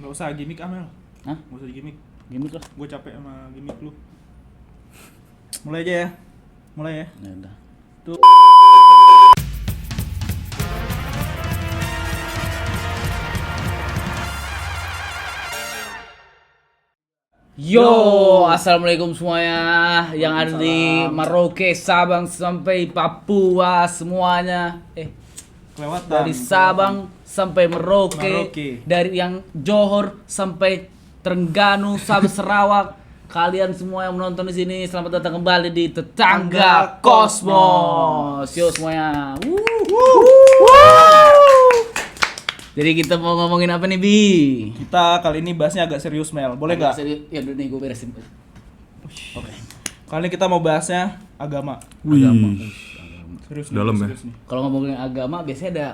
Nggak usah gimmick Amel. Hah? Nggak usah gimmick. Gimik lah. Gue capek sama gimmick lu. Mulai aja ya. Mulai ya. Ya udah. Tuh. Yo, assalamualaikum semuanya yang ada di Merauke, Sabang sampai Papua semuanya. Kelewatan. Dari Sabang sampai Merauke, Merauke. dari yang Johor sampai Terengganu sampai Sarawak. Kalian semua yang menonton di sini, selamat datang kembali di Tetangga Kosmos. Yo semuanya. Jadi kita mau ngomongin apa nih, Bi? Kita kali ini bahasnya agak serius, Mel. Boleh nggak? Ya udah nih, gue beresin. Oke. Kali ini kita mau bahasnya agama. Agama. Serius nih, Dalam ya? serius nih. Kalau ngomongin agama biasanya ada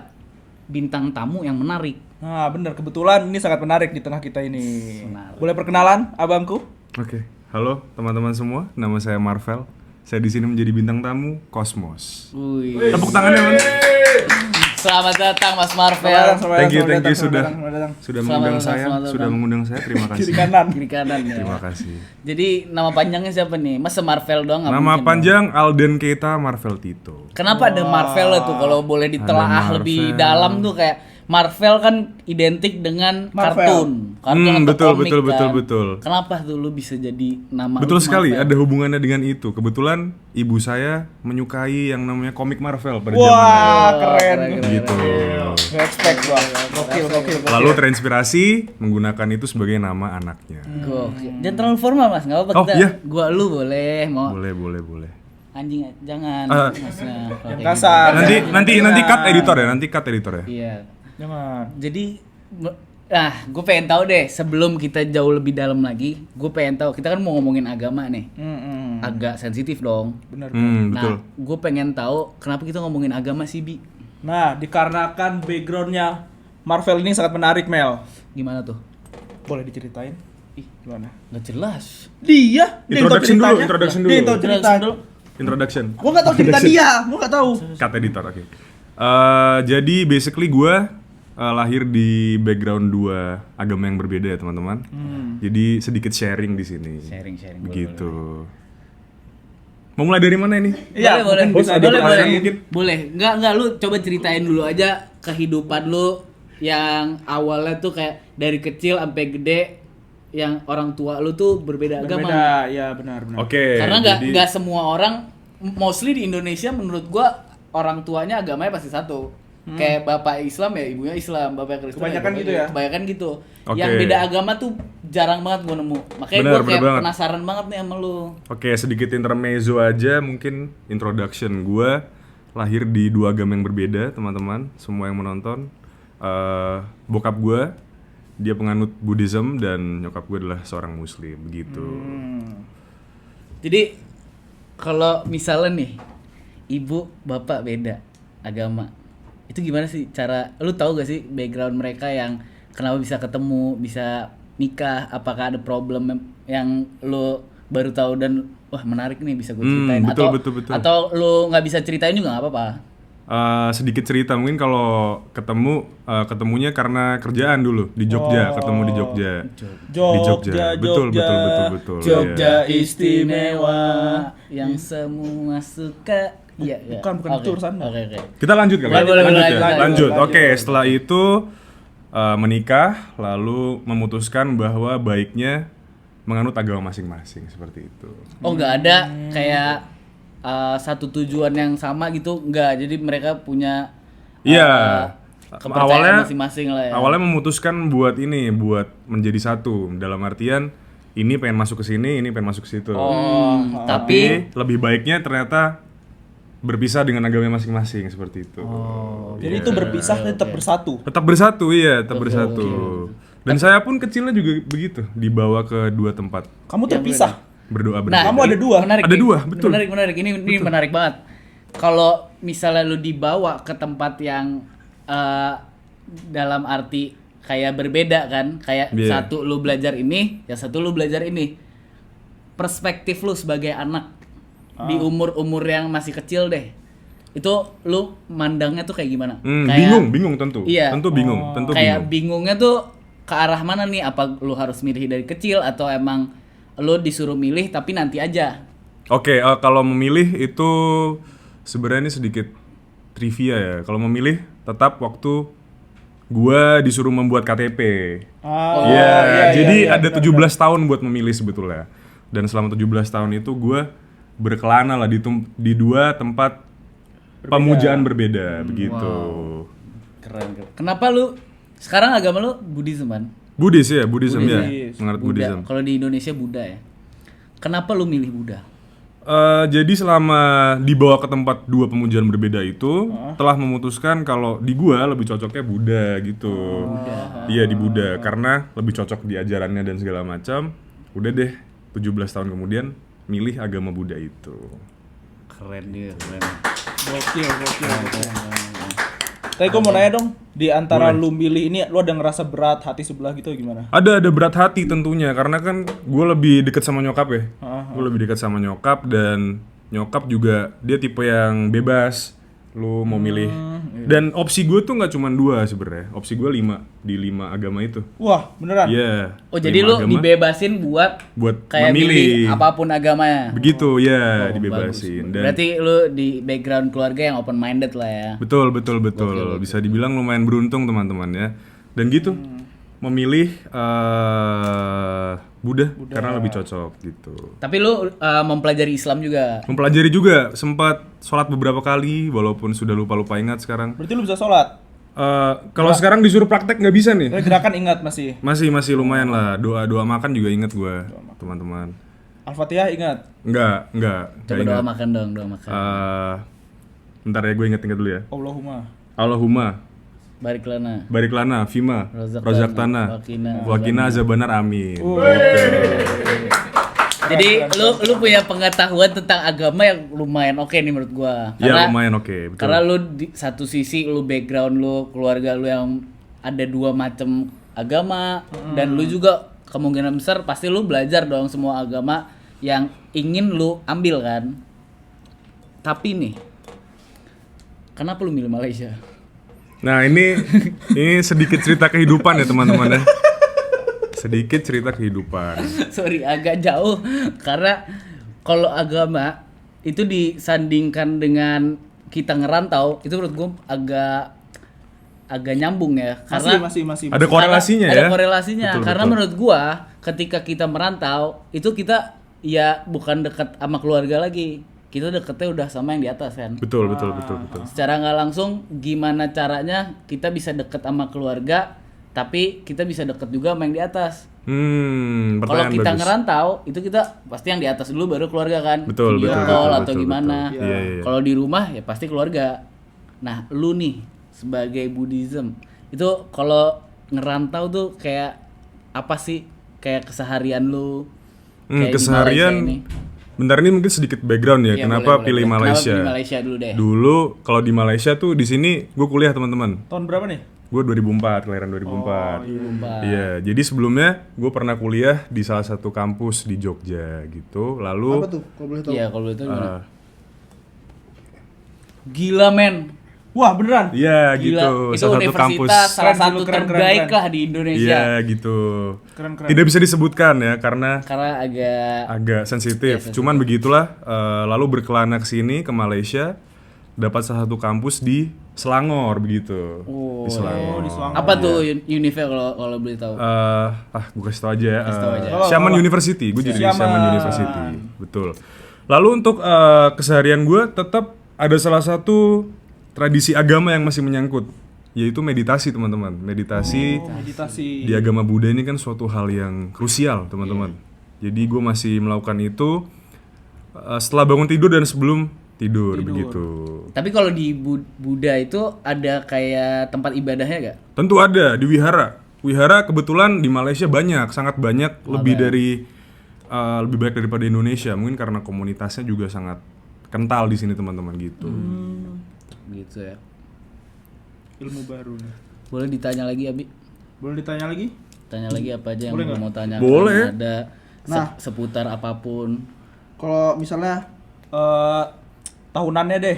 bintang tamu yang menarik. Nah, bener. Kebetulan ini sangat menarik di tengah kita ini. Menarik. Boleh perkenalan, abangku? Oke, halo teman-teman semua, nama saya Marvel. Saya di sini menjadi bintang tamu Kosmos. Wih. Tepuk tangannya, Mas. Selamat datang Mas Marvel. Thank you selamat sudah datang. sudah Selamat mengundang datang, saya, selamat datang. sudah mengundang saya. Terima Kiri kasih. kanan. Kiri kanan ya. Terima kasih. Jadi nama panjangnya siapa nih? Masa Marvel doang nggak Nama mungkin panjang Alden Keita Marvel Tito. dong? Kenapa ada Marvel tuh kalau boleh ditelaah Ada lebih Marvel. dalam tuh kayak Marvel kan identik dengan Marvel. kartun atau Betul, komik betul, kan. betul, betul. Kenapa tuh lu bisa jadi nama Betul lu sekali, Marvel? ada hubungannya dengan itu. Kebetulan ibu saya menyukai yang namanya komik Marvel pada Wah, zamannya. keren. Gitu. Gak expect gua. Gokil. Lalu terinspirasi menggunakan itu sebagai nama anaknya. Gokil. Jangan terlalu formal Mas, nggak apa-apa Oh, kita. iya. Gua lu boleh, mau Boleh. anjing jangan. Masnya. Yang kasar. Nanti cut editor ya, nanti cut editor ya. Iya. Jangan. Jadi, gue pengen tahu deh sebelum kita jauh lebih dalam lagi, gue pengen tahu kita kan mau ngomongin agama nih, agak sensitif dong. Benar. Betul. Nah, gue pengen tahu kenapa kita ngomongin agama sih, Bi? Nah, dikarenakan backgroundnya Marvel ini sangat menarik, Mel. Gimana tuh? Boleh diceritain? Ih, Gimana? nggak jelas. Dia yang tahu Introduction dulu, ceritanya. introduction Dia yang dulu. tahu cerita. Introduction. Gua nggak tahu cerita dia, gua nggak tahu. Cut editor, oke. Jadi basically gue lahir di background dua agama yang berbeda ya teman-teman. Jadi sedikit sharing di sini. Sharing. Begitu. Mau mulai dari mana ini? Iya, boleh. mungkin bisa ada Boleh. pertanyaan mungkin? Boleh. Nggak lu coba ceritain dulu aja kehidupan lu yang awalnya tuh kayak dari kecil sampai gede, yang orang tua lu tuh berbeda agama. Berbeda, ya benar. Oke. Karena jadi- nggak semua orang, mostly di Indonesia menurut gua orang tuanya agamanya pasti satu. Kayak bapak Islam ya ibunya Islam, bapak Kristen Kebanyakan ya, gitu ya? Kebanyakan gitu. Oke. Yang beda agama tuh jarang banget gua nemu. Makanya Bener, gua kayak bener banget. penasaran banget nih sama lu. Oke, sedikit intermezzo aja mungkin introduction. Gue lahir di dua agama yang berbeda, teman-teman, semua yang menonton. Bokap gue dia penganut Buddhism dan nyokap gue adalah seorang Muslim, begitu. Jadi kalau misalnya nih ibu bapak beda agama, itu gimana sih cara lu tahu gak sih background mereka yang kenapa bisa ketemu, bisa nikah, apakah ada problem yang lu baru tahu dan wah menarik nih bisa gue ceritain, betul, atau betul. atau lu nggak bisa ceritain juga nggak apa-apa. Sedikit cerita mungkin kalau ketemunya karena kerjaan dulu di Jogja, ketemu di Jogja. Di Jogja. Betul. Jogja Iya. istimewa yang semua suka. Iya. Bukan itu urusan. Oke. Kita lanjut kali. Boleh, Lanjut boleh, ya. lanjut. Oke, setelah itu menikah lalu memutuskan bahwa baiknya menganut agama masing-masing seperti itu. Oh nggak ada kayak satu tujuan yang sama gitu, nggak. Jadi mereka punya Iya. kepercayaan masing-masing lah ya. Awalnya memutuskan buat menjadi satu dalam artian ini pengen masuk ke sini, ini pengen masuk ke situ. Tapi lebih baiknya ternyata berpisah dengan agama masing-masing seperti itu. Jadi itu berpisah tetap bersatu. Tetap bersatu, iya, tetap bersatu. Dan saya pun kecilnya juga begitu, dibawa ke dua tempat Kamu terpisah. berdoa nah, berbeda. Kamu ada dua? Menarik Ada nih. dua, betul. Menarik. Ini menarik banget. Kalau misalnya lu dibawa ke tempat yang dalam arti kayak berbeda kan, kayak Iya. satu lu belajar ini, yang satu lu belajar ini. Perspektif lu sebagai anak di umur-umur yang masih kecil deh. Itu lu mandangnya tuh kayak gimana? Kayak Bingung tentu. Iya. Tentu bingung, tentu kayak bingung. bingungnya tuh ke arah mana nih? Apa lu harus milih dari kecil atau emang lu disuruh milih tapi nanti aja? Oke, kalau memilih itu sebenarnya ini sedikit trivia ya. Kalau memilih tetap waktu gua disuruh membuat KTP. Iya, jadi ada 17 tahun buat memilih sebetulnya. Dan selama 17 tahun itu gua berkelana lah di dua tempat pemujaan berbeda begitu. Keren. Kenapa lu sekarang agama lu Buddhism kan? Buddhis ya, Buddhism ya. Buddhis. Menganut Buddha. Buddhism. Kalau di Indonesia Buddha ya. Kenapa lu milih Buddha? Jadi selama dibawa ke tempat dua pemujaan berbeda itu telah memutuskan kalau di gua lebih cocoknya Buddha gitu. Iya di Buddha karena lebih cocok di ajarannya dan segala macam. Udah deh 17 tahun kemudian milih agama Buddha itu. Keren dia, keren. Gokil. Tapi gue mau nanya dong, di antara lu milih ini, lu ada ngerasa berat hati sebelah gitu gimana? Ada berat hati tentunya karena kan gue lebih dekat sama nyokap ya. Gue lebih dekat sama nyokap dan nyokap juga dia tipe yang bebas. Lu mau milih. Dan opsi gue tuh nggak cuma 2 sebenarnya. Opsi gue 5 di 5 agama itu. Wah, beneran? Iya. Oh, jadi 5 lu agama dibebasin buat kayak memilih. milih apapun agamanya. Begitu ya, Oh, dibebasin. bagus. Dan Berarti lu di background keluarga yang open minded lah ya. betul. Bisa dibilang lumayan beruntung teman-teman ya. Dan gitu memilih Buddha karena lebih cocok gitu. Tapi lu mempelajari Islam juga. Mempelajari juga, sempat sholat beberapa kali walaupun sudah lupa ingat sekarang. Berarti lu bisa sholat? Kalau sekarang disuruh praktek nggak bisa nih. Gerakan ingat masih? Masih lumayan lah. Doa makan juga inget gue teman-teman. Al-Fatihah ingat? Enggak Coba doa ingat. makan dong, doa makan. Bentar ya gue inget dulu ya. Allahumma Barik lana. barik lana fima rozaktana Wakina. wakina azabannar amin. Jadi lu punya pengetahuan tentang agama yang lumayan oke nih menurut gua. Ya lumayan oke, betul. Karena lu di satu sisi lu background lu, keluarga lu yang ada 2 macam agama dan lu juga kemungkinan besar pasti lu belajar dong semua agama yang ingin lu ambil kan. Tapi nih, kenapa lu milih Malaysia? Nah ini sedikit cerita kehidupan ya teman-teman ya. Sedikit cerita kehidupan. Sorry agak jauh karena kalau agama itu disandingkan dengan kita ngerantau itu menurut gue agak nyambung ya karena Masih. Ada korelasinya ya. ada korelasinya Betul, karena betul. menurut gua ketika kita merantau itu kita ya bukan dekat sama keluarga lagi, kita deketnya udah sama yang di atas kan. Betul. Secara nggak langsung gimana caranya kita bisa deket sama keluarga tapi kita bisa deket juga sama yang di atas. Kalau Pertanyaan kita bagus. ngerantau itu kita pasti yang di atas dulu baru keluarga kan. Betul, Video betul, call betul, atau betul, gimana. betul. Iya. Kalau di rumah ya pasti keluarga. Nah, lu nih sebagai Buddhism itu kalau ngerantau tuh kayak apa sih? Kayak keseharian lu? Kayak di Keseharian. Malaysia ini? Bentar ini mungkin sedikit background ya. Iya, Kenapa boleh. pilih Kenapa Malaysia? pilih Malaysia dulu deh? Dulu kalau di Malaysia tuh di sini gue kuliah teman-teman. Tahun berapa nih? Gue 2004, kelahiran 2004. Mbak. Iya, jadi sebelumnya gue pernah kuliah di salah satu kampus di Jogja gitu. Lalu Apa tuh kalau boleh tahu? Iya, kalau itu gimana? eh, Gila men. Wah, beneran? iya Gila. gitu, Itu salah satu kampus. universitas salah Keren sih satu lu, keren. terbaik lah di Indonesia. Iya gitu. Keren. Tidak bisa disebutkan ya karena Karena agak sensitif. Cuman begitulah. Lalu berkelana ke sini ke Malaysia, dapat salah satu kampus di Selangor begitu. Di Selangor. di Selangor. apa tuh Unive kalau boleh tahu? Gue kasih tau aja ya. tau aja. Xiamen University. Gue jadi di Xiamen University. Betul. Lalu untuk keseharian gue tetap ada salah satu tradisi agama yang masih menyangkut, yaitu meditasi teman-teman. Meditasi di agama Buddha ini kan suatu hal yang krusial teman-teman. Jadi gue masih melakukan itu setelah bangun tidur dan sebelum tidur. Begitu. Tapi kalau di Buddha itu ada kayak tempat ibadahnya gak? Tentu ada di wihara. Wihara kebetulan di Malaysia banyak, sangat banyak, lebih banyak daripada Indonesia. Mungkin karena komunitasnya juga sangat kental di sini teman-teman gitu. Gitu ya. Ilmu baru nih. Boleh ditanya lagi Abi? Boleh ditanya lagi? Tanya lagi apa aja yang Boleh lu nggak? mau tanya? Boleh. Ada Nah. seputar apapun. Kalau misalnya Tahunannya deh.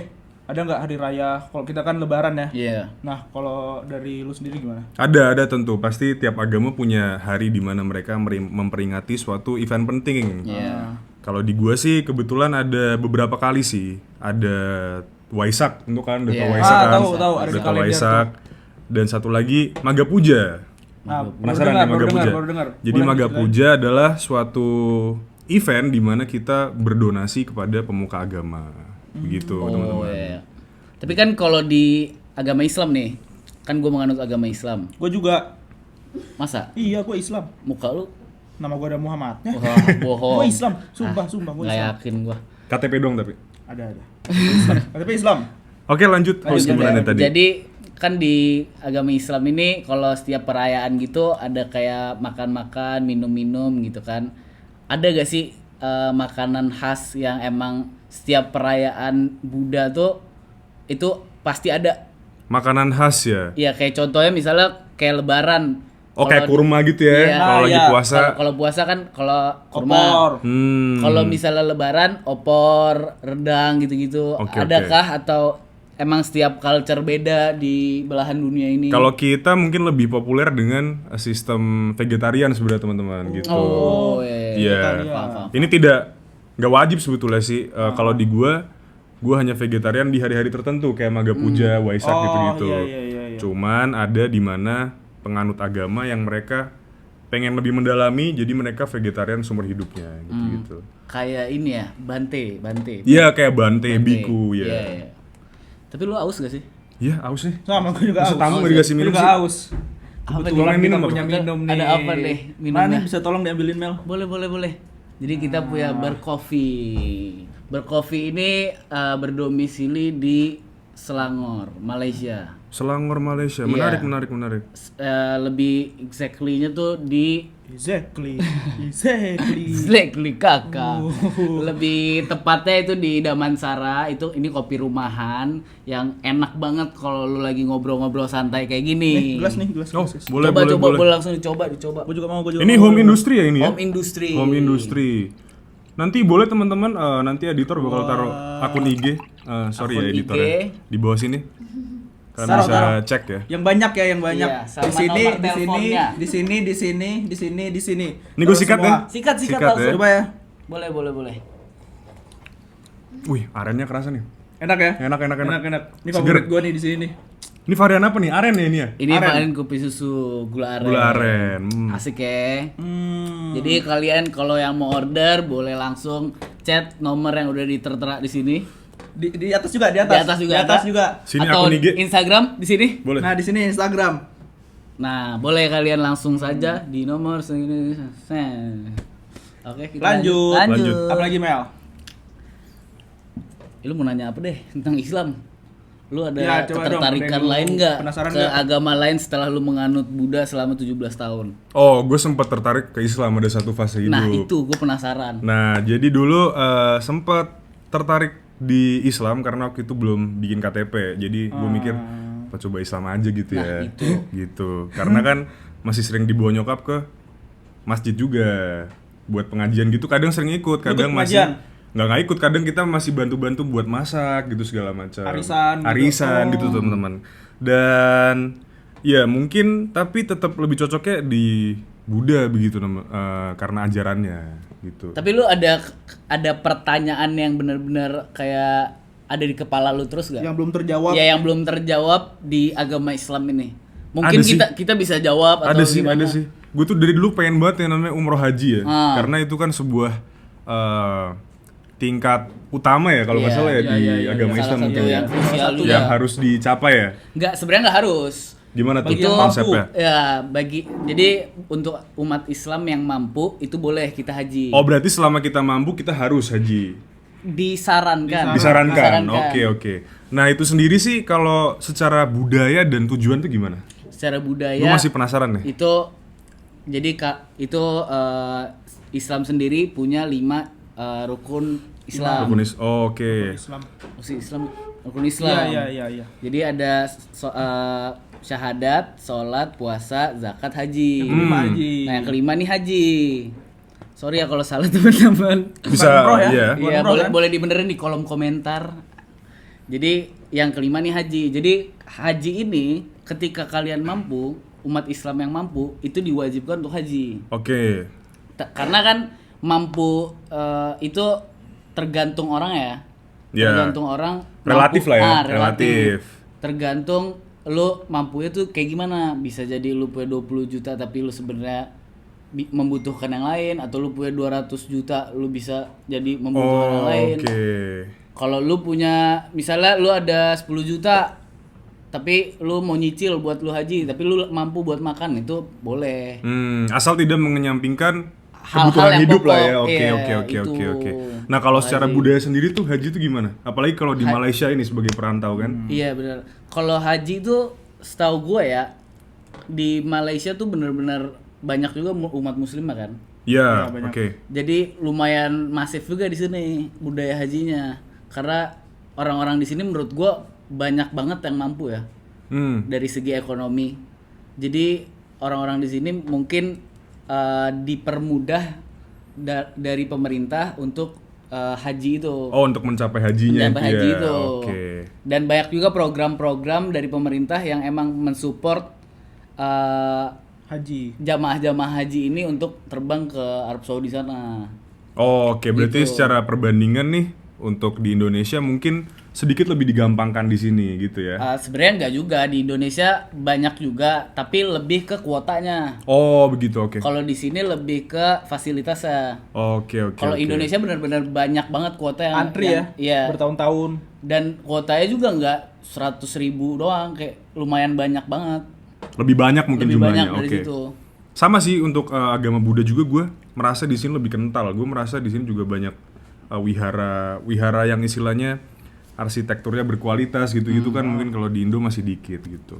Ada nggak hari raya? Kalau kita kan Lebaran ya. Iya. Nah, kalau dari lu sendiri gimana? Ada tentu. Pasti tiap agama punya hari di mana mereka memperingati suatu event penting. Iya. Kalau di gua sih kebetulan ada beberapa kali sih. Ada Waisak, untuk kan udah Iya. tahu Waisak kan? Tahu ada Udah di tahu kalender Waisak. Dan satu lagi Maga Puja. Nah, Penasaran nih Maga Puja? baru dengar. Jadi Boleh Maga diceritain? Puja adalah suatu event di mana kita berdonasi kepada pemuka agama. Begitu, Oh teman-teman. iya. Tapi kan kalau di agama Islam nih, kan gue menganut agama Islam. Gue juga. Masa Iya, gue Islam. muka lu Nama gue ada Muhammadnya. wah, bohong? Gue Islam, sumpah gue Nggak Islam. yakin gue. KTP dong tapi. Ada. Islam. Tapi Islam. Oke, lanjut. Host gimana nih tadi? Jadi kan di agama Islam ini kalau setiap perayaan gitu ada kayak makan-makan, minum-minum gitu kan. Ada gak sih makanan khas yang emang setiap perayaan Buddha tuh itu pasti ada? Makanan khas ya. Iya kayak contohnya misalnya kayak Lebaran. Oh, kayak kurma gitu ya. Iya. Kalau lagi Iya. puasa. Kalau puasa kan kalau kurma. Opor. Kalau misalnya Lebaran opor, rendang gitu-gitu. Oke, Adakah atau emang setiap culture beda di belahan dunia ini? Kalau kita mungkin lebih populer dengan sistem vegetarian sebenarnya teman-teman gitu. Oh, Iya. iya. Paham. Ini nggak wajib sebetulnya sih. Kalau di gua hanya vegetarian di hari-hari tertentu kayak Maga Puja, Waisak Oh, gitu-gitu. iya. Cuman ada di mana penganut agama yang mereka pengen lebih mendalami, jadi mereka vegetarian seumur hidupnya gitu. Kayak ini ya, Bante. Iya, kayak Bante, Biku ya. Iya, iya. Tapi lu aus gak sih? Iya, aus nih. Sama gue juga Masa aus. tamu nggak dikasih minum Juga sih? aus. Apa Kebetulan nih? kita Minum punya apa? minum nih. Ada apa nih minumnya? Mana bisa tolong diambilin Mel? Boleh. Jadi kita punya Berkofi. Berkofi ini berdomisili di Selangor, Malaysia. Selangor Malaysia. Iya. Menarik. Lebih exactly-nya tuh di Exactly. Exactly kakak. Lebih tepatnya itu di Damansara. Ini kopi rumahan yang enak banget kalau lu lagi ngobrol-ngobrol santai kayak gini. Gelas nih. Oh, Gelas. boleh. Boleh langsung dicoba. Gue juga mau. Ini home industry ya ini ya? Home industry. Home industry. Nanti boleh teman-teman, nanti editor bakal taruh akun IG. Sorry ya Akun editornya. IG. Di bawah sini. Kalian Taruh, bisa taruh. cek ya. Yang banyak ya, yang banyak. Iya, sama Di sini, nomor di sini, teleponnya. di sini. Ini gue Terus sikat semua. ya. Sikat Sikat langsung. ya. Coba ya. Boleh. Wih, arennya kerasa nih. Enak ya? Enak. Enak. Ini Seger. favorit gue nih di sini nih. Ini varian apa nih? Aren ya ini ya? Ini Aren. varian kopi susu gula aren. Gula aren. Asik ya. Hmm. Jadi kalian kalau yang mau order boleh langsung chat nomor yang udah ditertera di sini. Di atas juga, di atas. Di atas juga. Di atas ada. juga. Sini Atau akun IG. Instagram di sini. Boleh. Nah, di sini Instagram. Nah, boleh kalian langsung saja di nomor segini. Oke, kita Lanjut. Lanjut. Apalagi Mel? Lu mau nanya apa deh tentang Islam? Lu ada Ya, coba dong, ketertarikan ada yang lu lain nggak penasaran ke nggak? agama lain setelah lu menganut Buddha selama 17 tahun? Oh, gue sempat tertarik ke Islam ada satu fase hidup. Nah, itu gue penasaran. Nah, jadi dulu sempat tertarik di Islam karena waktu itu belum bikin KTP. Jadi gue mikir, apa coba Islam aja gitu ya. Nah, itu. Gitu. Karena kan masih sering dibawa nyokap ke masjid juga buat pengajian gitu. Kadang sering ikut, kadang Ikut masih pengajian? nggak ikut. Kadang kita masih bantu-bantu buat masak gitu segala macam. Arisan gitu Oh. teman-teman. Dan ya mungkin tapi tetap lebih cocoknya di Buddha begitu karena ajarannya gitu. Tapi lu ada pertanyaan yang benar-benar kayak ada di kepala lu terus gak? Yang belum terjawab. Ya yang belum terjawab di agama Islam ini. Mungkin Ada sih. kita bisa jawab atau gimana? Ada sih. Gue tuh dari dulu pengen banget yang namanya umroh haji ya. Ah. Karena itu kan sebuah tingkat utama ya kalau nggak Iya, salah ya iya, di iya, iya. agama Salah Islam satu mungkin ya. yang krusial juga. Yang harus dicapai ya. Enggak, sebenarnya nggak harus. Gimana tuh Bagi yang konsepnya? Ya, jadi untuk umat Islam yang mampu itu boleh kita haji. Oh berarti selama kita mampu kita harus haji. Disarankan. Disarankan. Oke. Nah itu sendiri sih kalau secara budaya dan tujuan tuh gimana? Secara budaya. Gue masih penasaran nih. Itu jadi Islam sendiri punya 5 rukun Islam. Oke. Islam. Rukun Islam. Iya. Jadi ada syahadat, sholat, puasa, zakat, haji. Yang kelima haji. Nah, yang kelima nih haji. Sorry ya kalau salah teman-teman. Bisa umroh ya? iya. Bukan Iya, umroh, boleh kan? boleh dibenerin di kolom komentar. Jadi yang kelima nih haji. Jadi haji ini ketika kalian mampu, umat Islam yang mampu itu diwajibkan untuk haji. Oke. Karena kan mampu itu tergantung orang ya. Ya. Tergantung orang. Relatif lah ya, relatif. relatif. Tergantung lu mampunya tuh kayak gimana. Bisa jadi lu punya 20 juta tapi lu sebenarnya membutuhkan yang lain, atau lu punya 200 juta lu bisa jadi membutuhkan yang lain. Oke. Kalau lu punya misalnya lu ada 10 juta tapi lu mau nyicil buat lu haji tapi lu mampu buat makan, itu boleh. Asal tidak mengenyampingkan Hal-hal kebutuhan yang hidup lah pokok. ya. Oke, Iya, oke. itu. Nah, kalau secara Haji. budaya sendiri tuh haji itu gimana? Apalagi kalau di Malaysia ini sebagai perantau kan? Iya benar. Kalau haji itu setahu gua ya di Malaysia tuh bener-bener banyak juga umat muslim kan. Iya, banyak. oke. Jadi lumayan masif juga di sini budaya hajinya. Karena orang-orang di sini menurut gua banyak banget yang mampu ya dari segi ekonomi. Jadi orang-orang di sini mungkin dipermudah dari pemerintah untuk haji itu. Oh, untuk mencapai hajinya Mencapai haji ya. itu. Oke. Dan banyak juga program-program dari pemerintah yang emang mensupport Haji. jamaah-jamaah haji ini untuk terbang ke Arab Saudi sana. Oh, oke. Berarti Gitu. secara perbandingan nih untuk di Indonesia mungkin sedikit lebih digampangkan di sini gitu ya. Sebenarnya nggak juga, di Indonesia banyak juga, tapi lebih ke kuotanya. Oh, begitu. Oke. Kalau di sini lebih ke fasilitasnya. Oke. Kalau oke. Indonesia benar-benar banyak banget kuota yang Antri ya. Iya. Bertahun-tahun. Dan kuotanya juga nggak 100.000 doang, kayak lumayan banyak banget. Lebih banyak mungkin Lebih jumlahnya. banyak dari Oke. situ. Sama sih untuk agama Buddha juga gue merasa di sini lebih kental. Gue merasa di sini juga banyak wihara yang istilahnya arsitekturnya berkualitas gitu-gitu kan, mungkin kalau di Indo masih dikit gitu.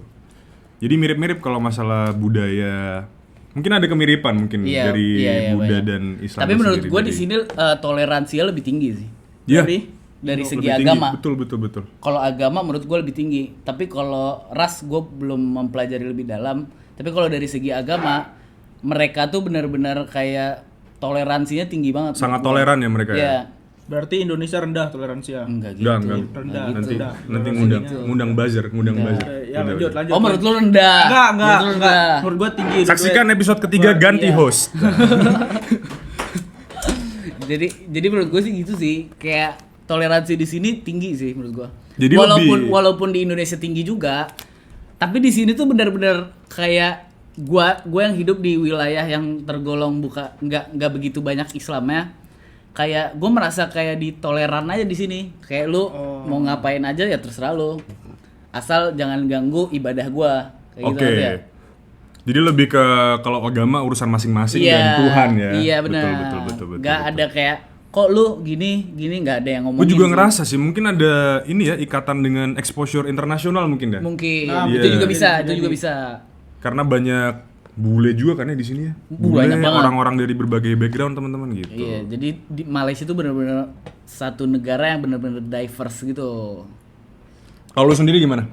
Jadi mirip-mirip kalau masalah budaya. Mungkin ada kemiripan mungkin Iya, dari iya, Buddha banyak. dan Islam. Tapi menurut sendiri gue dari- di sini toleransinya lebih tinggi sih. Iya. Dari segi lebih tinggi. agama. Betul. Kalau agama menurut gue lebih tinggi. Tapi kalau ras gue belum mempelajari lebih dalam. Tapi kalau dari segi agama, mereka tuh benar-benar kayak toleransinya tinggi banget. Sangat menurut gua. toleran ya mereka ya. Iya. Berarti Indonesia rendah toleransinya. Enggak gitu. Enggak. Rendah. Nanti rendah. nanti ngundang buzzer. Ya lanjut. Oh menurut lu rendah? Enggak. Menurut lu rendah. Menurut gua tinggi. Saksikan episode ketiga ganti Iya. host. Jadi menurut gue sih gitu sih. Kayak toleransi di sini tinggi sih menurut gua. Jadi walaupun di Indonesia tinggi juga, tapi di sini tuh benar-benar kayak gua yang hidup di wilayah yang tergolong nggak begitu banyak Islamnya. Kayak gue merasa kayak ditoleran aja di sini. Kayak lu mau ngapain aja ya terserah lu. Asal jangan ganggu ibadah gua. Kayak Oke. gitu aja ya. Jadi lebih ke kalau agama urusan masing-masing Iya, dan Tuhan ya. Iya benar. Betul. Nggak ada kayak kok lu gini nggak ada yang ngomongin. Gue juga sih. ngerasa sih mungkin ada ini ya ikatan dengan exposure internasional mungkin ya. Mungkin Nah, itu iya. juga bisa, itu juga bisa. Karena banyak bule juga kan ya di sini ya. Banyak banget. Orang-orang dari berbagai background teman-teman gitu. Iya, jadi di Malaysia itu benar-benar satu negara yang benar-benar diverse gitu. Kalau lu sendiri gimana?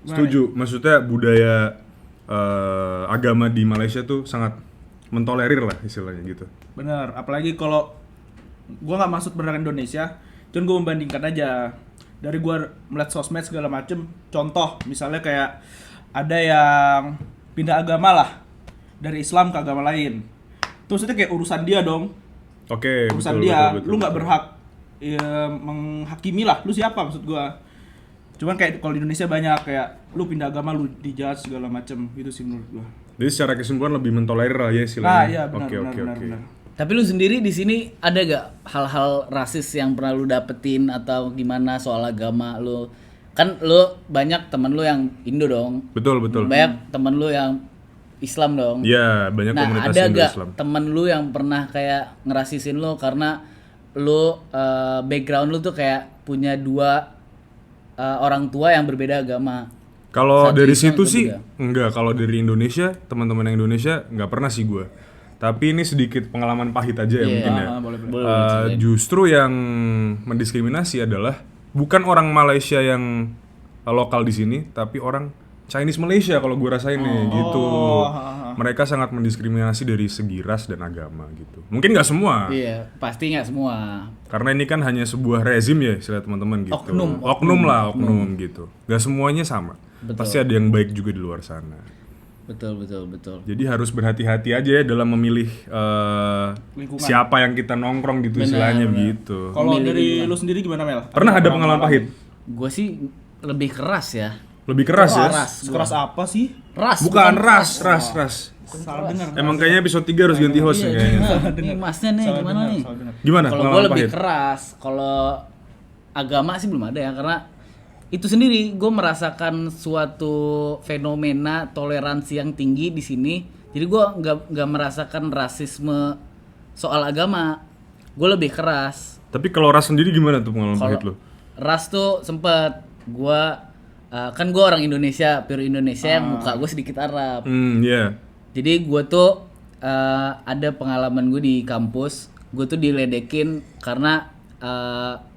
Setuju? Maksudnya budaya agama di Malaysia tuh sangat mentolerir lah istilahnya gitu. Bener, apalagi kalau gua nggak maksud beneran Indonesia, cuman gua membandingkan aja dari gua melihat sosmed segala macem. Contoh, misalnya kayak ada yang pindah agama lah dari Islam ke agama lain. Terus itu kayak urusan dia dong, Oke, urusan betul, dia. betul, Lu nggak betul. berhak menghakimi lah. Lu siapa maksud gua? Cuman kayak kalau di Indonesia banyak kayak lu pindah agama lu dijudge segala macem gitu sih menurut gua. Jadi secara kesimpulan lebih mentolerir lah ya istilahnya. Nah, iya benar Oke, benar oke, benar, oke. benar. Tapi lu sendiri di sini ada gak hal-hal rasis yang pernah lu dapetin atau gimana soal agama lu? Kan lu banyak temen lu yang Indo dong. Betul. Banyak temen lu yang Islam dong. Iya, banyak Nah, komunitas ada Indo gak Islam. temen lu yang pernah kayak ngerasisin lu karena lu background lu tuh kayak punya dua orang tua yang berbeda agama? Kalau Satu dari Islam, situ satu sih tidak. enggak. Kalau dari Indonesia, teman-teman yang Indonesia nggak pernah sih gue. Tapi ini sedikit pengalaman pahit aja ya Iya. mungkin ya. Boleh. Justru yang mendiskriminasi adalah bukan orang Malaysia yang lokal di sini, tapi orang Chinese Malaysia kalau gue rasain nih gitu. mereka sangat mendiskriminasi dari segi ras dan agama gitu. Mungkin nggak semua, Iya, pasti nggak semua. karena ini kan hanya sebuah rezim ya, istilah teman-teman gitu. Oknum gitu. Gak semuanya sama. Betul. Pasti ada yang baik juga di luar sana. Betul. Jadi harus berhati-hati aja ya dalam memilih Lingkungan. siapa yang kita nongkrong gitu, istilahnya begitu. Kalau Milih dari lingkungan. lu sendiri gimana, Mel? Pernah ada pengalaman pahit? Gue sih lebih keras ya. Lebih keras ya? Keras apa sih? Ras. Bukan ras. Salah dengar. Emang kayaknya episode 3 harus ganti host nih kayaknya. Ini masnya nih gimana nih? Gimana Kalau gue pengalaman lebih pahit? keras, kalau agama sih belum ada ya, karena itu sendiri gue merasakan suatu fenomena toleransi yang tinggi di sini. Jadi gue nggak merasakan rasisme soal agama. Gue lebih keras. Tapi kalau ras sendiri gimana tuh pengalaman pahit lu? Ras tuh sempet gue kan gue orang Indonesia, pure Indonesia yang muka gue sedikit Arab. Iya. Jadi gue tuh ada pengalaman gue di kampus, gue tuh diledekin karena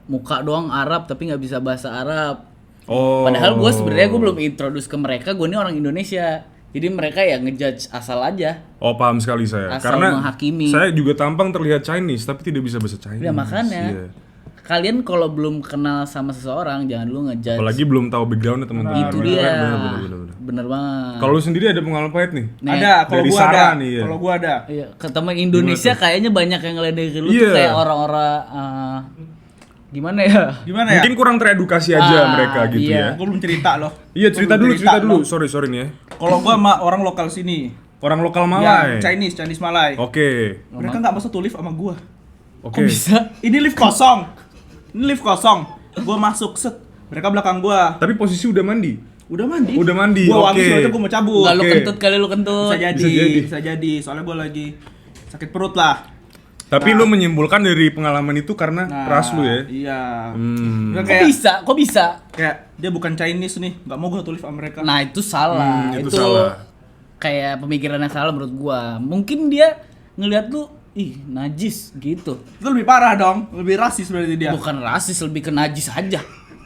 muka doang Arab tapi nggak bisa bahasa Arab. Oh. Padahal gue sebenarnya gue belum introduce ke mereka, gue ini orang Indonesia. Jadi mereka ya ngejudge asal aja. Oh, paham sekali saya. Asal Karena menghakimi. saya juga tampang terlihat Chinese tapi tidak bisa bahasa Chinese. Ya makanya. Iya. Kalian kalau belum kenal sama seseorang jangan lu ngejudge. Apalagi belum tahu backgroundnya teman-teman. Itu dia. Bener. Bener banget. Kalau lu sendiri ada pengalaman pahit nih? Nih, Ada, kalau dari gua Sarah ada. nih, ya. Kalau gua ada. Iya, ke teman Indonesia kayaknya banyak yang ngeledekin lu Iya. tuh kayak orang-orang gimana ya? Gimana ya? Mungkin kurang teredukasi aja Ah, mereka gitu iya. ya. Gua belum cerita loh. Iya, cerita Gua belum dulu. loh. Sorry nih ya. Kalau gua sama orang lokal sini, Orang lokal yang Malay. Chinese Malay. Oke. Mereka nggak mau satu lift sama gua. Oke. Kok bisa? Ini lift kosong. Gua masuk set. Mereka belakang gua. Tapi posisi udah mandi. Udah mandi. oke. Gua habis itu gua mau cabut. Enggak lu Oke. kentut kali lu kentut. Bisa jadi. Soalnya gua lagi sakit perut lah. Tapi lu menyimpulkan dari pengalaman itu karena Nah, ras lu ya. Iya. Hmm. Mereka Kok bisa? kayak dia bukan Chinese nih, nggak mau gua satu lift sama mereka. Nah, itu salah. Itu salah. Kayak pemikiran yang salah menurut gua. Mungkin dia ngelihat lu ih najis gitu. Itu lebih parah dong, lebih rasis berarti dia. Bukan rasis, lebih ke najis aja.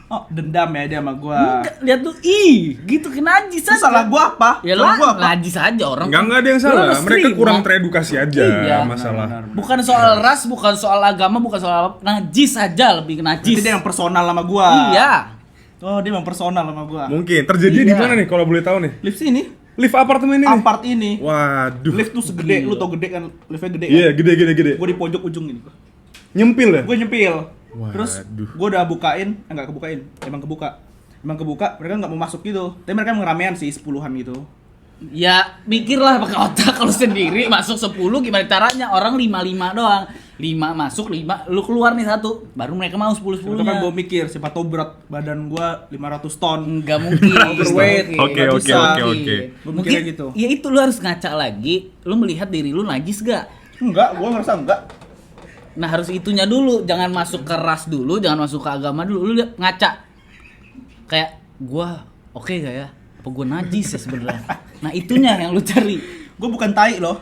Oh, dendam ya dia sama gua. Enggak, lihat tuh ih gitu ke najis Itu aja. salah gua apa? Ya Salah gua apa? najis aja orang. Enggak ada yang Lu salah. harus Mereka terima. kurang teredukasi aja Iya. masalah. Bukan soal ras, bukan soal agama, bukan soal apa. Najis aja, lebih ke najis. Berarti dia yang personal sama gua. Iya. Oh, dia yang personal sama gua. Mungkin terjadi di Iya. mana nih kalau boleh tahu nih? Lift sini, Lift apartemen ini. apart ini. Waduh. Lift tuh segede, lu tau gede kan? Liftnya gede kan? Iya, gede. Gua di pojok ujung ini. Nyempil ya? Gue nyempil. Waduh. Terus gue udah bukain, enggak kebukain, emang kebuka, mereka nggak mau masuk gitu. Tapi mereka ngeramean sih 10-an gitu. Ya mikirlah pakai otak kalau sendiri masuk 10 gimana caranya? Orang 5 doang. 5 masuk, 5 lu keluar nih satu. Baru mereka mau 10 Itu kan nya. gue mikir, siapa tau berat badan gue 500 ton. Enggak mungkin. Overweight. Oke, Nggak oke, bisa. oke. Gua Mungkin mikirnya gitu. ya itu lu harus ngaca lagi. Lu melihat diri lu najis gak? Enggak, gue ngerasa enggak. Nah harus itunya dulu. Jangan masuk ke ras dulu, jangan masuk ke agama dulu. Lu lihat ngaca. Kayak gua oke gak ya? Apa gua najis ya sebenarnya? Nah itunya yang lu cari. Gue bukan tai loh.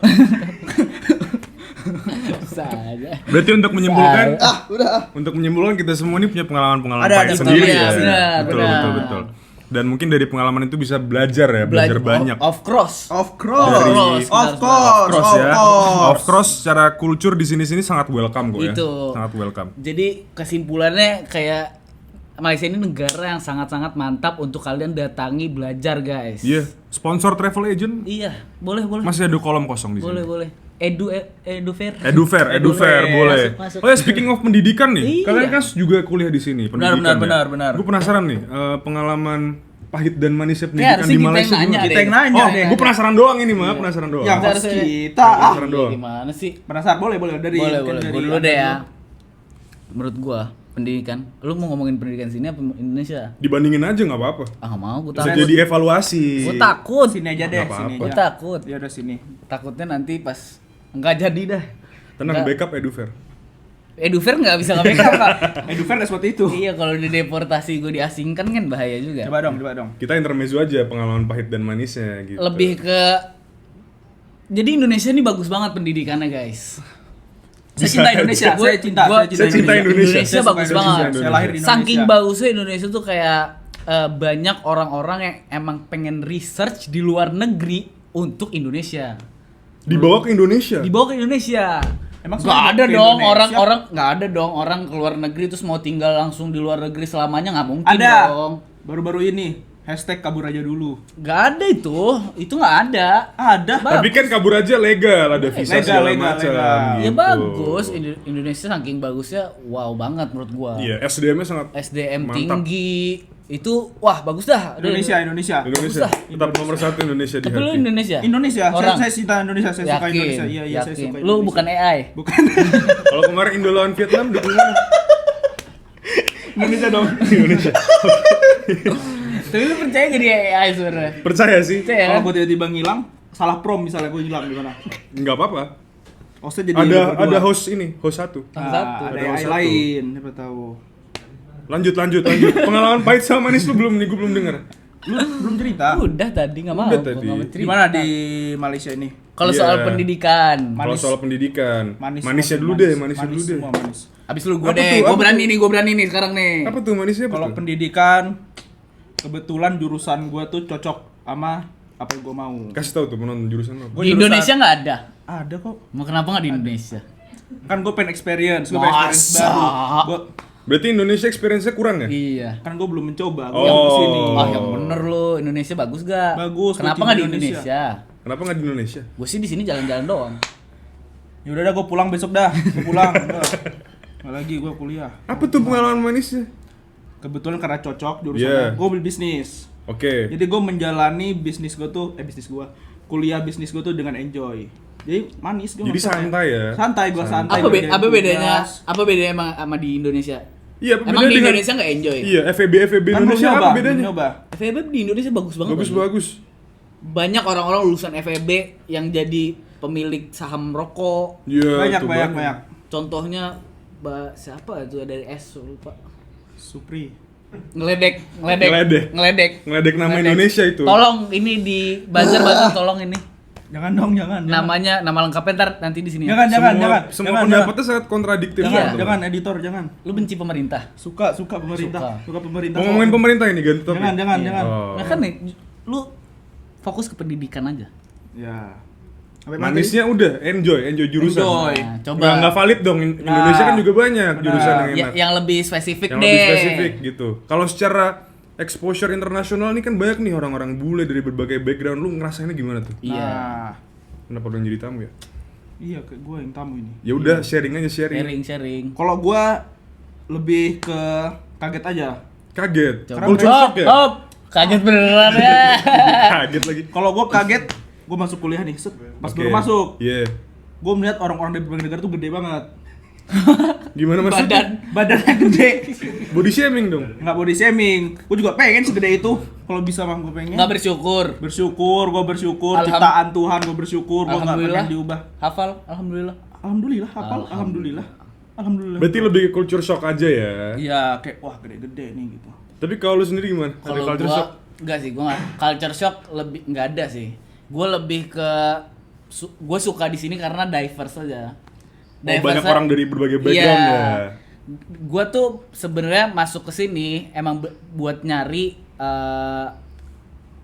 Bisa aja. Berarti untuk menyimpulkan Udah. untuk menyimpulkan kita semua ini punya pengalaman-pengalaman Ada pahit sendiri iya, ya. benar, betul, benar. betul, betul. Dan mungkin dari pengalaman itu bisa belajar ya, belajar banyak. Of course. Of course. Dari- Of course. Cross ya. Of course secara kultur di sini sangat welcome kok ya. Itu. Sangat welcome. Jadi kesimpulannya kayak Malaysia ini negara yang sangat-sangat mantap untuk kalian datangi belajar guys. Iya, sponsor travel agent Iya, boleh. masih ada kolom kosong di Boleh, sini. boleh. Edu fair. Edufair boleh. Masuk. Oh ya, speaking of pendidikan nih, Iya. kalian kan juga kuliah di sini pendidikan. benar. Gue penasaran nih pengalaman pahit dan manisnya Ya, pendidikan harusnya di kita Malaysia. yang nanya gimana? deh. Kita yang nanya Oh, deh. gue penasaran doang ini mah, penasaran doang. Yang host Harusnya- kita. Penasaran doang. Gimana sih? Penasaran, boleh dari Boleh. dari Gua dulu deh ya. Menurut gua pendidikan, lu mau ngomongin pendidikan sini apa Indonesia? Dibandingin aja nggak apa-apa. Ah nggak mau, gua Bisa takut. jadi evaluasi. Gua takut. Sini aja deh, Nggak apa-apa. sini Gua aja. takut. Ya udah sini. Takutnya nanti pas nggak jadi dah. Tenang, Nggak. backup Edufair. Edufair nggak bisa nge-backup Kak. Edufair nggak seperti itu. Iya, kalau dideportasi gue diasingkan kan bahaya juga. Coba dong. Kita intermezzo aja pengalaman pahit dan manisnya gitu. Lebih ke jadi Indonesia ini bagus banget pendidikannya, guys. Saya cinta Indonesia. Gua- Saya cinta Indonesia. Indonesia Saya bagus suka banget. Indonesia. Saya lahir di Indonesia. Saking bagusnya Indonesia tuh kayak banyak orang-orang yang emang pengen research di luar negeri untuk Indonesia. Dibawa ke Indonesia. Dibawa ke Indonesia. Emang Nggak sampai ada ke dong Indonesia? orang-orang, nggak ada dong orang ke luar negeri terus mau tinggal langsung di luar negeri selamanya, nggak mungkin Ada. dong. Baru-baru ini hashtag kabur aja dulu. Nggak ada itu nggak ada. Ada. Tapi kan kabur aja legal, ada visa Legal, segala legal, macam. legal. Ya gitu. bagus, Indonesia saking bagusnya, wow banget menurut gua. Iya, SDM-nya sangat SDM mantap. tinggi itu, wah bagus dah. Indonesia. Indonesia. Bagus dah. Tetap nomor 1 Indonesia di Tapi lu hati. Indonesia? Indonesia. Orang. Saya cinta Indonesia. Saya suka Yakin, Indonesia. Iya, iya, saya yakin. suka Lu Indonesia. bukan AI. Bukan. Kalau kemarin Indo lawan Vietnam dukung mana? Indonesia dong. Indonesia. Tapi lu percaya gak dia AI sebenarnya? Percaya sih? Percaya Kalau kan? gue tiba-tiba ngilang, salah prom misalnya gue hilang gimana? Enggak apa-apa. Hostnya jadi Ada berdua. host ini, host 1. Satu. Ada Ada AI satu. lain, siapa tahu. Lanjut. Pengalaman pahit sama manis lu belum nih, gue belum dengar. Lu belum cerita. Udah tadi nggak mau. Udah gua tadi. nggak mau cerita. Gimana di Malaysia ini? Kalau Iya. soal pendidikan, Kalau Manis. soal pendidikan, Manis. manisnya dulu manis, deh, manisnya dulu deh. semua manis. habis lu gue Apa deh, tuh? gue Apa berani tuh? nih, gue berani nih sekarang nih. Apa tuh manisnya? Kalau Kalau pendidikan, kebetulan jurusan gue tuh cocok sama apa yang gue mau. kasih tahu tuh penonton jurusan apa? Gua Di jurusan- Indonesia nggak ada. Ada kok. Mau kenapa nggak di Indonesia? Kan gue pengen experience, gue pengen experience Masa? baru. Gua, Berarti Indonesia experience-nya kurang ya? Iya. kan gue belum mencoba, gue Oh. yang kesini. Ah yang bener lu, Indonesia bagus gak? Bagus, Kenapa gua nggak di cinta Indonesia? Kenapa nggak di Indonesia? Gue sih di sini jalan-jalan doang. Ya udah dah, gue pulang besok dah. Gue pulang. Udah. Nggak lagi gue kuliah. Apa tuh pengalaman manisnya? Kebetulan karena cocok Yeah. jurusannya, gue beli bisnis. Oke. Jadi gue menjalani bisnis gue tuh, kuliah bisnis gue tuh dengan enjoy. Jadi manis gue. Jadi santai ya? Santai gue santai. Apa, ngerjain apa bedanya? tugas. Apa bedanya emang sama di Indonesia? Iya, apa Emang bedanya di dengan- Indonesia nggak enjoy? Iya, FEB Kan belum Indonesia nyoba, apa bedanya? belum nyoba. FEB di Indonesia bagus banget. Bagus lagi. bagus. Banyak orang-orang lulusan FEB yang jadi pemilik saham rokok. Iya, tuh banyak. Contohnya siapa itu dari S lupa. Supri. Ngeledek. Ngeledek nama Indonesia itu. Tolong ini di buzzer tolong ini. Jangan dong, jangan. Nama lengkapnya ntar nanti di sini. Jangan, jangan. Semua pendapatnya sangat kontradiktif. Jangan, teman-teman. jangan editor, jangan. Lu benci pemerintah. Suka pemerintah. Suka pemerintah. Ngomongin pemerintah ini ganti topik. Jangan. Oh. Nah kan nih, lu fokus ke pendidikan aja. Ya. Sampai Manisnya udah enjoy jurusan. Enjoy. Nah, coba Nggak valid dong. Indonesia kan juga banyak Benar. jurusan yang enak. yang lebih spesifik Yang deh. lebih spesifik gitu. Kalau secara exposure internasional nih kan banyak nih orang-orang bule dari berbagai background. Lu ngerasainnya gimana tuh? Iya. Nah, Kenapa lu yang jadi tamu ya? iya kayak gue yang tamu ini. Ya udah sharing aja sharing. Sharing. Kalau gue lebih ke kaget aja. Kaget. Coba. Culture shock ya? Hop. Kaget beneran ya. Kaget lagi. Kalau gue kaget, gue masuk kuliah nih. Set, pas Oke. baru masuk, Iya. gue melihat orang-orang dari berbagai negara tuh gede banget. Gimana maksudnya? Badannya gede. Body shaming dong. Nggak body shaming. Gue juga pengen segede itu. Kalau bisa mah gue pengen. Nggak bersyukur. Gue bersyukur. Alham- Ciptaan Tuhan gue bersyukur. Gue nggak Alhamdulillah. pengen diubah. Hafal, alhamdulillah. Alhamdulillah, hafal. Alhamdulillah. Alhamdulillah. Berarti lebih ke culture shock aja ya. Iya, kayak wah gede-gede nih gitu. Tapi kalau lu sendiri gimana? Ada Kalau culture gua shock? enggak sih, gua nggak. Culture shock lebih nggak ada sih. Gua lebih ke gua suka di sini karena diverse aja. Oh, banyak orang dari berbagai background Iya. ya. Gua tuh sebenarnya masuk ke sini emang buat nyari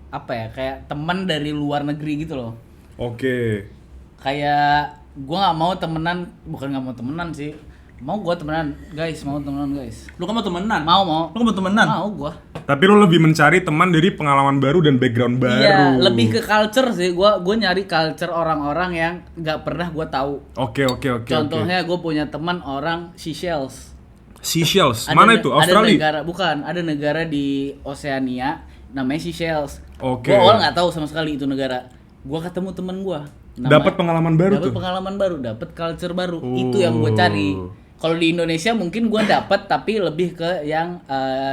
apa ya, kayak teman dari luar negeri gitu loh. Oke. Kayak gua nggak mau temenan, bukan nggak mau temenan sih. Mau gua temenan, guys, mau temenan, guys. Lu kan mau temenan? Mau. Lu kan mau temenan? Mau gua. Tapi lu lebih mencari teman dari pengalaman baru dan background baru. Iya, lebih ke culture sih. Gua nyari culture orang-orang yang nggak pernah gua tahu. Oke. Contohnya gue punya teman orang Seychelles. Seychelles. Ada Mana itu? Ada Australia? negara, bukan, ada negara di Oceania namanya Seychelles. Oke. Gue awal nggak tahu sama sekali itu negara. Gue ketemu temen gue. Dapat pengalaman baru Dapat tuh. pengalaman baru, dapat culture baru. Oh. Itu yang gue cari. Kalau di Indonesia mungkin gue dapat tapi lebih ke yang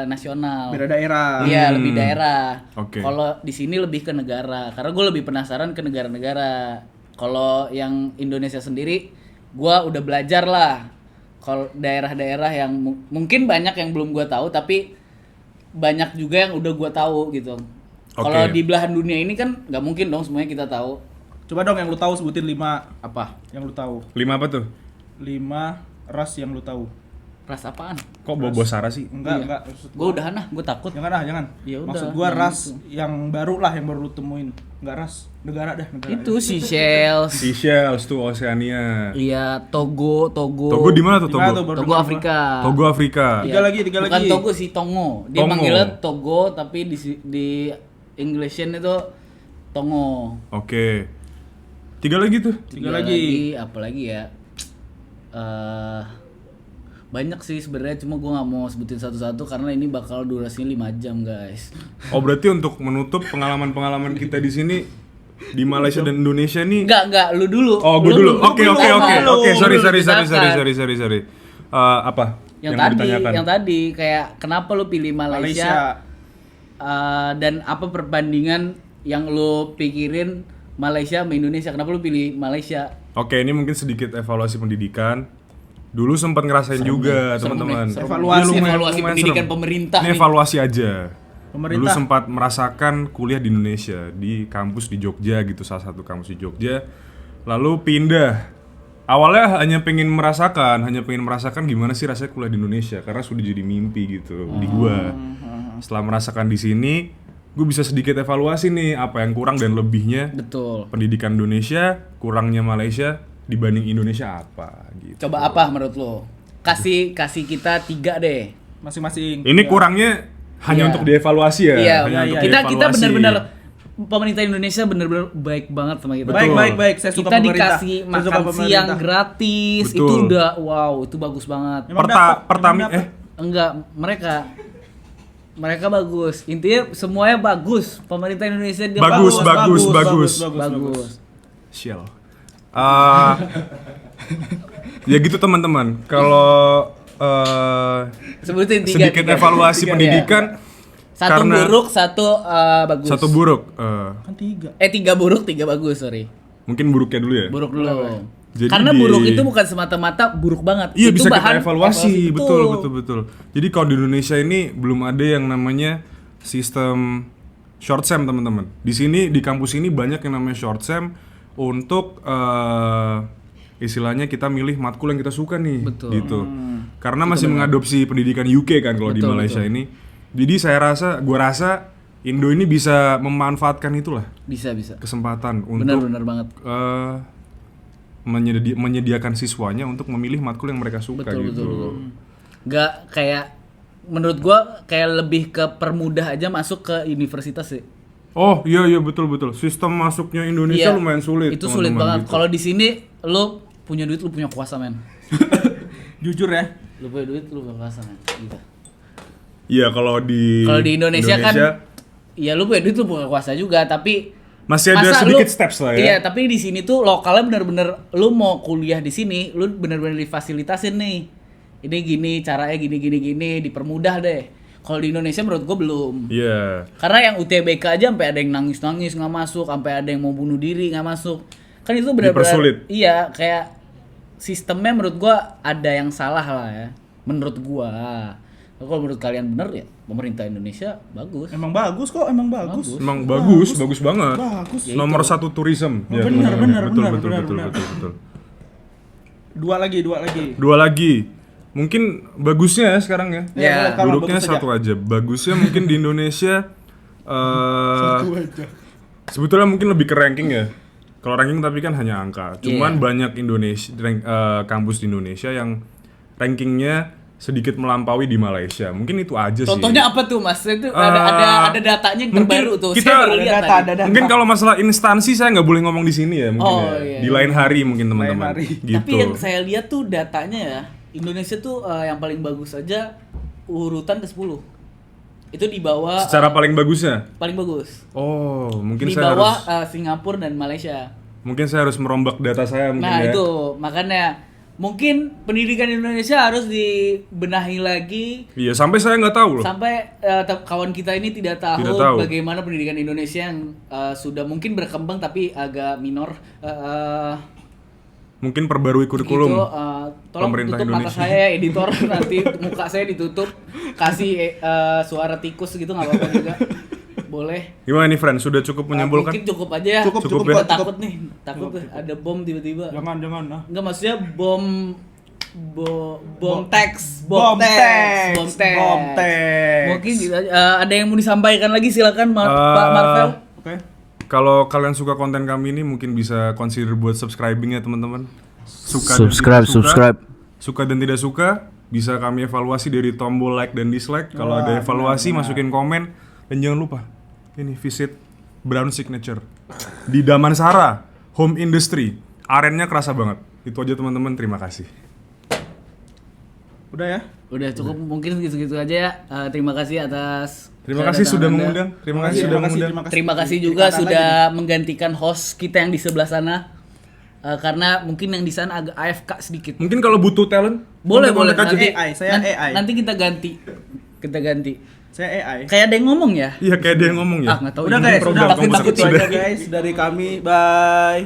nasional. Beda daerah. Iya, lebih daerah. Oke. Kalau di sini lebih ke negara, karena gue lebih penasaran ke negara-negara. Kalau yang Indonesia sendiri, gue udah belajar lah. Kalau daerah-daerah yang mungkin banyak yang belum gue tahu, tapi banyak juga yang udah gue tahu gitu. Kalau di belahan dunia ini kan nggak mungkin dong semuanya kita tahu. Coba dong yang lu tahu sebutin 5 Apa? yang lu tahu. 5 apa tuh? 5 ras yang lu tahu. Ras apaan? Kok Bobo Sara sih? Iya. Enggak. Maksud Gue udahan ah, gue takut. Jangan. Ya udah, Maksud gua yang ras itu. yang baru lah yang baru lu temuin. Enggak ras, negara. Itu Seychelles. Seychelles tuh Oceania. Iya, Togo. Togo di mana tuh Di mana tuh, Togo? Bro? Togo Afrika. Togo Afrika. Tiga lagi. Bukan Togo sih, Tongo. Dia Tongo. manggilnya Togo tapi di Englishin itu Tongo. Oke. 3 lagi tuh. Tiga lagi. Apalagi ya? Banyak sih sebenarnya, cuma gue nggak mau sebutin satu-satu karena ini bakal durasinya 5 jam guys. Oh berarti untuk menutup pengalaman-pengalaman kita di sini di Malaysia dan Indonesia nih. Enggak, lu dulu. Oh, gue dulu. Oke. Sorry. Silakan. Apa? Yang mau tadi, ditanyakan? yang tadi kayak kenapa lu pilih Malaysia. Dan apa perbandingan yang lu pikirin Malaysia sama Indonesia? Kenapa lu pilih Malaysia? Oke, ini mungkin sedikit evaluasi pendidikan. Dulu sempat ngerasain juga, Serem teman-teman. nih, serem. Evaluasi Evaluasi pendidikan serem. pemerintah Ini nih. evaluasi aja. Dulu Pemerintah. sempat merasakan kuliah di Indonesia, di kampus di Jogja gitu, salah satu kampus di Jogja. Lalu pindah. Awalnya hanya pengen merasakan gimana sih rasanya kuliah di Indonesia karena sudah jadi mimpi gitu di gua. Setelah merasakan di sini, gue bisa sedikit evaluasi nih apa yang kurang dan lebihnya Betul. pendidikan Indonesia, kurangnya Malaysia dibanding Indonesia apa gitu. Coba apa menurut lo? Kasih kita 3 deh. Masing-masing. Ini kurangnya hanya Iya. untuk dievaluasi ya. Iya, hanya untuk kita dievaluasi. benar-benar pemerintah Indonesia benar-benar baik banget sama kita. Betul. Baik. Saya suka Kita pemerintah. dikasih Saya suka makan pemerintah. siang gratis. Betul. Itu udah wow, itu bagus banget. Emang dapat? Pertama Emang dapat? Enggak, mereka bagus. Intinya semuanya bagus. Pemerintah Indonesia dia Bagus. bagus. Shell. Ya gitu teman-teman. Kalau Sebutin 3. sedikit evaluasi pendidikan Satu karena- buruk, satu bagus. satu buruk. Kan 3. 3 buruk, 3 bagus, sorry. Mungkin buruknya dulu ya. Buruk dulu. Jadi Karena di- buruk itu bukan semata-mata buruk banget. Iya Itu bisa kita bahan evaluasi, betul. Jadi kalau di Indonesia ini belum ada yang namanya sistem short sem teman-teman. Di sini di kampus ini banyak yang namanya short sem untuk istilahnya kita milih matkul yang kita suka nih, Betul. gitu. Karena masih mengadopsi pendidikan UK kan kalau di Betul, Malaysia ini. Jadi gua rasa Indo ini bisa memanfaatkan itulah Bisa. kesempatan untuk Benar banget. menyediakan siswanya untuk memilih matkul yang mereka suka gitu. Gak kayak menurut gua kayak lebih ke permudah aja masuk ke universitas sih. Oh iya betul. Sistem masuknya Indonesia Iya, lumayan sulit. Itu sulit teman-teman, banget. gitu. Kalau di sini lu punya duit, lu punya kuasa, men. Jujur ya. Lu punya duit, lu punya kuasa, men. Gitu. Iya kalau di Indonesia kan ya lu punya duit, lu punya kuasa juga, tapi masih ada masa sedikit lu- steps lah ya. Iya, tapi di sini tuh lokalnya bener-bener lu mau kuliah di sini, lu bener-bener difasilitasin nih. Ini gini, caranya gini, dipermudah deh. Kalau di Indonesia menurut gua belum. Iya. Karena yang UTBK aja sampai ada yang nangis-nangis nggak masuk, sampai ada yang mau bunuh diri nggak masuk. Kan itu Dipersulit. benar-benar iya, kayak sistemnya menurut gua ada yang salah lah ya. Menurut gua. Kalau menurut kalian bener ya, pemerintah Indonesia bagus. Emang bagus kok, emang bagus. Emang bagus banget. Bagus. Ya Nomor itu. 1 tourism. Oh, benar. Betul. Dua lagi. Dua lagi. Mungkin bagusnya ya sekarang ya. Ya. Kalau Buruknya bagus satu aja. Bagusnya mungkin di Indonesia sebetulnya mungkin lebih ke ranking ya. Kalau ranking tapi kan hanya angka. Cuman Iya. banyak kampus di Indonesia yang rankingnya sedikit melampaui di Malaysia. Mungkin itu aja sih. Contohnya apa tuh, Mas? Itu ada datanya yang mungkin terbaru tuh. kita Saya baru ada lihat data, tadi. ada data. Mungkin kalau masalah instansi saya nggak boleh ngomong di sini ya mungkin Oh, ya. iya, Di iya. lain hari mungkin teman-teman. Lain hari. Gitu. Tapi yang saya lihat tuh datanya ya, Indonesia tuh yang paling bagus aja urutan ke-10. Itu di bawah Secara paling bagusnya. paling bagus. Oh, mungkin Di saya bawah harus Singapura dan Malaysia. mungkin saya harus merombak data saya mungkin Nah, ya. itu makanya mungkin pendidikan Indonesia harus dibenahi lagi Iya, sampai saya nggak tahu loh. sampai kawan kita ini tidak tahu, Tidak tahu. bagaimana pendidikan Indonesia yang sudah mungkin berkembang tapi agak minor. Mungkin perbarui kurikulum. Gitu, tolong pemerintah tutup mata Indonesia. saya ya, editor, nanti muka saya ditutup, kasih suara tikus gitu nggak apa-apa juga, boleh. Gimana nih, friend? Sudah cukup menyimpulkan? Mungkin cukup aja ya. Cukup ya. Gua takut nih, takut tuh ada bom tiba-tiba. Jangan. Enggak, maksudnya bom Bomtex. Mungkin gitu aja. Ada yang mau disampaikan lagi silakan Pak Marvel. Oke. Kalau kalian suka konten kami ini mungkin bisa consider buat subscribing ya teman-teman. Suka suka dan tidak suka bisa kami evaluasi dari tombol like dan dislike. Kalau ada evaluasi masukin komen dan jangan lupa ini visit Brown Signature di Damansara Home Industry. Arennya kerasa banget. Itu aja teman-teman, terima kasih. Udah ya? Udah cukup mungkin segitu aja ya. Terima kasih atas Terima kasih sudah kedatangan Anda. mengundang. Terima kasih sudah mengundang. Terima kasih juga sudah menggantikan host kita yang di sebelah sana. Karena mungkin yang di sana agak AFK sedikit. Mungkin kalau butuh talent, Boleh. kontak aja. Nanti, AI, saya AI. nanti kita ganti. Saya AI. Kayak ada yang ngomong ya? iya kayak dia yang ngomong ya. Nggak tahu. Udah ini guys, program udah kamu begitu sudah. aja guys dari kami. Bye.